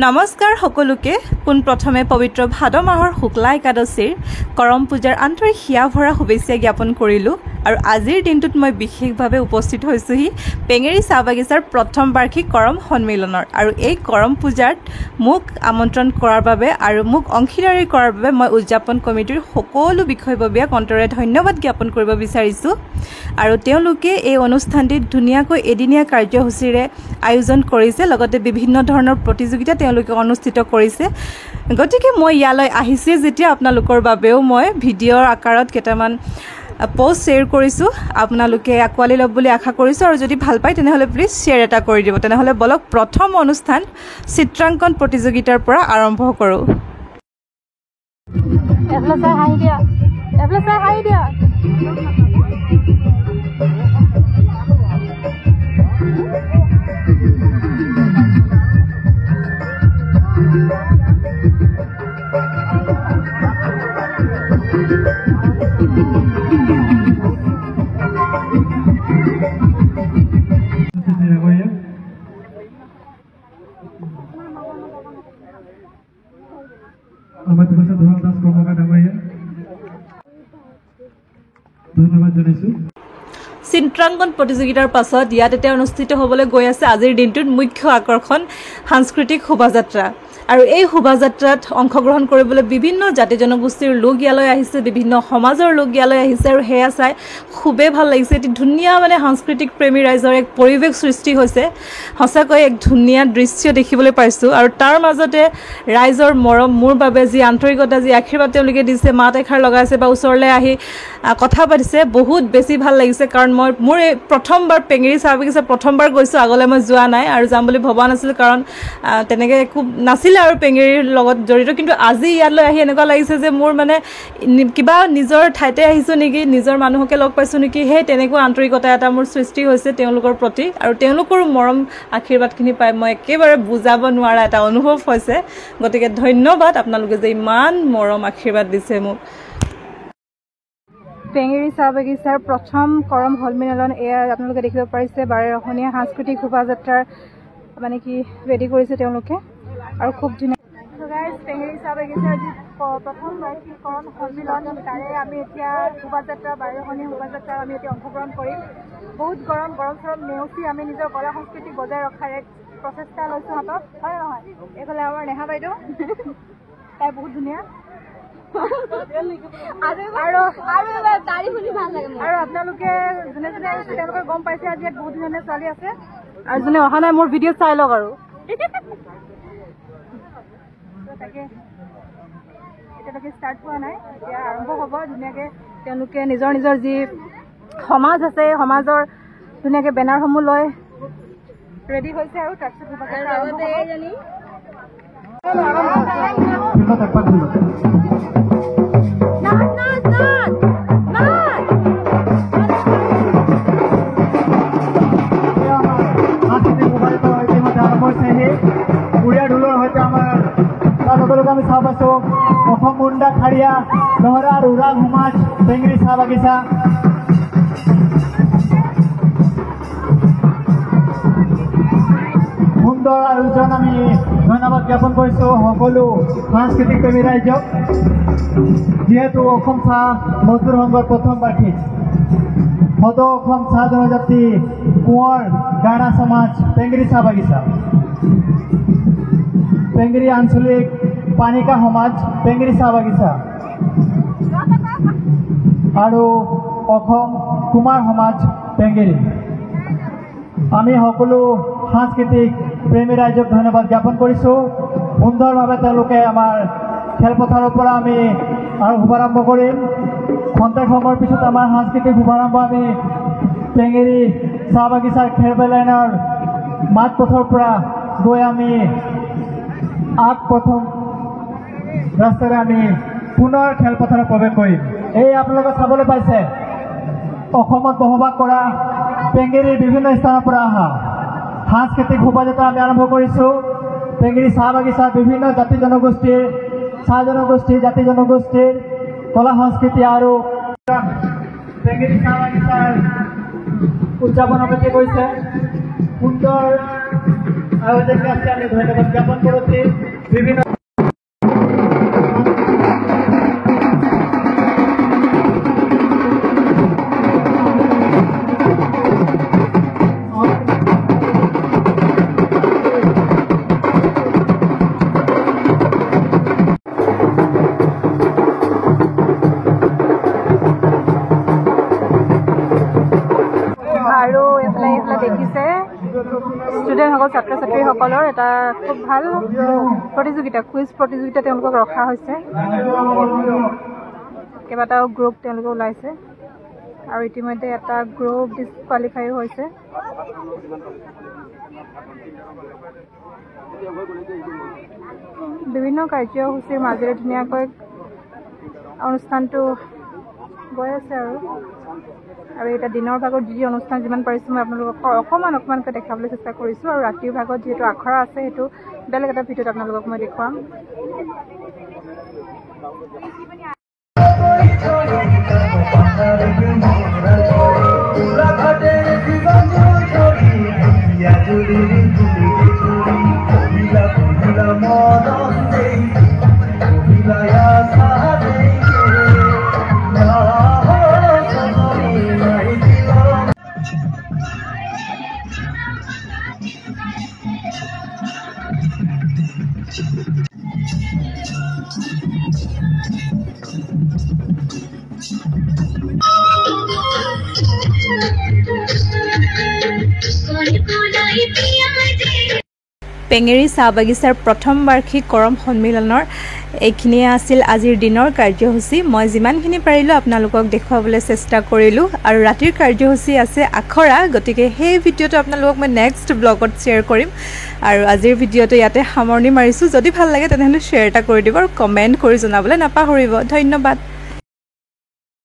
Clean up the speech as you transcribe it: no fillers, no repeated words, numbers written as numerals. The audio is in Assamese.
নমস্কাৰ সকলোকে পোনপ্ৰথমে পবিত্ৰ ভাদ মাহৰ শুক্লা একাদশীৰ কৰম পূজাৰ আন্তৰিক হিয়া ভৰা শুভেচ্ছা জ্ঞাপন কৰিলোঁ আৰু আজিৰ দিনটোত মই বিশেষভাৱে উপস্থিত হৈছোহি পেঙেৰী চাহ বাগিচাৰ প্ৰথম বাৰ্ষিক কৰম সন্মিলনৰ আৰু এই কৰম পূজাত মোক আমন্ত্ৰণ কৰাৰ বাবে আৰু মোক অংশীদাৰী কৰাৰ বাবে মই উদযাপন কমিটিৰ সকলো বিষয়ববীয়াক অন্তৰে ধন্যবাদ জ্ঞাপন কৰিব বিচাৰিছোঁ আৰু তেওঁলোকে এই অনুষ্ঠানটিত ধুনীয়াকৈ এদিনীয়া কাৰ্যসূচীৰে আয়োজন কৰিছে লগতে বিভিন্ন ধৰণৰ প্ৰতিযোগিতা তেওঁলোকে অনুষ্ঠিত কৰিছে গতিকে মই ইয়ালৈ আহিছে যেতিয়া আপোনালোকৰ বাবেও মই ভিডিঅ'ৰ আকাৰত কেইটামান পোষ্ট শ্বেয়াৰ কৰিছোঁ আপোনালোকে আঁকোৱালি ল'ব বুলি আশা কৰিছোঁ আৰু যদি ভাল পায় তেনেহ'লে প্লিজ শ্বেয়াৰ এটা কৰি দিব তেনেহ'লে বলক প্ৰথম অনুষ্ঠান চিত্ৰাংকন প্ৰতিযোগিতাৰ পৰা আৰম্ভ কৰোঁ চিত্ৰাংকন প্ৰতিযোগিতাৰ পাছত ইয়াত এতিয়া অনুষ্ঠিত হ'বলৈ গৈ আছে আজিৰ দিনটোত মুখ্য আকৰ্ষণ সাংস্কৃতিক শোভাযাত্ৰা আৰু এই শোভাযাত্ৰাত অংশগ্ৰহণ কৰিবলৈ বিভিন্ন জাতি জনগোষ্ঠীৰ লোক ইয়ালৈ আহিছে বিভিন্ন সমাজৰ লোক ইয়ালৈ আহিছে আৰু সেয়া চাই খুবেই ভাল লাগিছে এটি ধুনীয়া মানে সাংস্কৃতিক প্ৰেমী ৰাইজৰ এক পৰিৱেশ সৃষ্টি হৈছে সঁচাকৈ এক ধুনীয়া দৃশ্য দেখিবলৈ পাইছোঁ আৰু তাৰ মাজতে ৰাইজৰ মৰম মোৰ বাবে যি আন্তৰিকতা যি আশীৰ্বাদ তেওঁলোকে দিছে মাত এষাৰ লগাইছে বা ওচৰলৈ আহি কথা পাতিছে বহুত বেছি ভাল লাগিছে কাৰণ মোৰ এই প্ৰথমবাৰ পেঙেৰী চাহ বাগিচা প্ৰথমবাৰ গৈছোঁ আগলৈ মই যোৱা নাই আৰু যাম বুলি ভবা নাছিলোঁ কাৰণ তেনেকৈ একো নাছিলে আৰু পেঙেৰীৰ লগত জড়িত কিন্তু আজি ইয়ালৈ আহি এনেকুৱা লাগিছে যে মোৰ মানে কিবা নিজৰ ঠাইতে আহিছোঁ নেকি নিজৰ মানুহকে লগ পাইছোঁ নেকি সেই তেনেকুৱা আন্তৰিকতা এটা মোৰ সৃষ্টি হৈছে তেওঁলোকৰ প্ৰতি আৰু তেওঁলোকৰো মৰম আশীৰ্বাদখিনি পাই মই একেবাৰে বুজাব নোৱাৰা এটা অনুভৱ হৈছে গতিকে ধন্যবাদ আপোনালোকে যে ইমান মৰম আশীৰ্বাদ দিছে মোক পেঙেৰী চাহ বাগিচাৰ প্ৰথম কৰম সন্মিলন এয়া আপোনালোকে দেখিব পাৰিছে 12ৰখনীয়া সাংস্কৃতিক শোভাযাত্ৰাৰ মানে কি ৰেডি কৰিছে তেওঁলোকে আৰু খুব ধুনীয়া পেঙেৰী চাহ বাগিচাৰ যি প্ৰথম বাৰ্ষিক কৰম সন্মিলন তাৰে আমি এতিয়া শোভাযাত্ৰা 12ৰখনীয়া শোভাযাত্ৰা আমি এতিয়া অংশগ্ৰহণ কৰিম বহুত গৰম চৰম নেওচি আমি নিজৰ কলা সংস্কৃতি বজাই ৰখাৰ এক প্ৰচেষ্টা লৈছোঁ হাতত হয় নহয় এইফালে আমাৰ নেহা বাইদেউ তাই বহুত ধুনীয়া আৰু আপোনালোকে যোনে যোনে আহিছে তেওঁলোকে গম পাইছে আজি ইয়াত বহুত ধুনীয়া ছোৱালী আছে আৰু যোনে অহা নাই মোৰ ভিডিঅ' চাই লওক আৰু তাকে এতিয়ালৈকে ষ্টাৰ্ট হোৱা নাই এতিয়া আৰম্ভ হ'ব ধুনীয়াকৈ তেওঁলোকে নিজৰ নিজৰ যি সমাজ আছে সমাজৰ ধুনীয়াকৈ বেনাৰসমূহ লৈ ৰেডি হৈছে আৰু তাৰপিছত আমি চাহ পাইছোঁ প্ৰথম মুণ্ডা খাৰিয়া লহৰা আৰু উৰাং সমাজ পেঙেৰী চাহ বাগিচা সুন্দৰ আয়োজন আমি ধন্যবাদ জ্ঞাপন কৰিছোঁ সকলো সাংস্কৃতিক প্ৰেমী ৰাইজক যিহেতু অসম চাহ মজদুৰ সংঘৰ প্ৰথম বাৰ্ষিক সদৌ অসম চাহ জনজাতি কোঁৱৰ গাঢ়া সমাজ পেঙেৰী চাহ বাগিচা পেঙেৰী আঞ্চলিক পানিকা সমাজ পেঙেৰী চাহ বাগিচা আৰু অসম কুমাৰ সমাজ পেঙেৰী আমি সকলো সাংস্কৃতিক প্ৰেমী ৰাইজক ধন্যবাদ জ্ঞাপন কৰিছোঁ সুন্দৰভাৱে তেওঁলোকে আমাৰ খেলপথাৰৰ পৰা আমি আৰু শুভাৰম্ভ কৰিম খন্তেক সময়ৰ পিছত আমাৰ সাংস্কৃতিক শুভাৰম্ভ আমি পেঙেৰী চাহ বাগিচাৰ খেলবেলাইনৰ মাতপথৰ পৰা গৈ আমি প্ৰথম ৰাস্তাৰে আমি পুনৰ খেলপথাৰত প্ৰৱেশ কৰিম এই আপোনালোকে চাবলৈ পাইছে অসমত বসবাস কৰা পেঙেৰীৰ বিভিন্ন স্থানৰ পৰা অহা সাংস্কৃতিক শোভাযাত্ৰা আমি আৰম্ভ কৰিছোঁ পেঙেৰী চাহ বাগিচাৰ বিভিন্ন জাতি জনগোষ্ঠীৰ জাতি জনগোষ্ঠীৰ কলা সংস্কৃতি আৰু পেঙেৰী চাহ বাগিচাৰ উদযাপন অপেক্ষা কৰিছে সুন্দৰ আয়োজনকে আজকে আমি ধন্যবাদ জ্ঞাপন কৰছি। ভাল প্ৰতিযোগিতা কুইজ প্ৰতিযোগিতা তেওঁলোকক ৰখা হৈছে কেইবাটাও গ্ৰুপ তেওঁলোকে ওলাইছে আৰু ইতিমধ্যে এটা গ্ৰুপ ডিসকুৱালিফাই হৈছে বিভিন্ন কাৰ্যসূচীৰ মাজেৰে ধুনীয়াকৈ অনুষ্ঠানটো গৈ আছে আৰু এটা দিনৰ ভাগত যি অনুষ্ঠান যিমান পাৰিছোঁ মই আপোনালোকক অকণমানকৈ দেখাবলৈ চেষ্টা কৰিছোঁ আৰু ৰাতিৰ ভাগত যিহেতু আখৰা আছে সেইটো বেলেগ এটা ভিডিঅ'ত আপোনালোকক মই দেখুৱাম পেঙেৰী চাহ বাগিচাৰ প্ৰথম বাৰ্ষিক কৰম সন্মিলনৰ এইখিনিয়ে আছিল আজিৰ দিনৰ কাৰ্যসূচী মই যিমানখিনি পাৰিলোঁ আপোনালোকক দেখুৱাবলৈ চেষ্টা কৰিলোঁ আৰু ৰাতিৰ কাৰ্যসূচী আছে আখৰা গতিকে সেই ভিডিঅ'টো আপোনালোকক মই নেক্সট ব্লগত শ্বেয়াৰ কৰিম আৰু আজিৰ ভিডিঅ'টো ইয়াতে সামৰণি মাৰিছোঁ যদি ভাল লাগে তেনেহ'লে শ্বেয়াৰ এটা কৰি দিব আৰু কমেণ্ট কৰি জনাবলৈ নাপাহৰিব ধন্যবাদ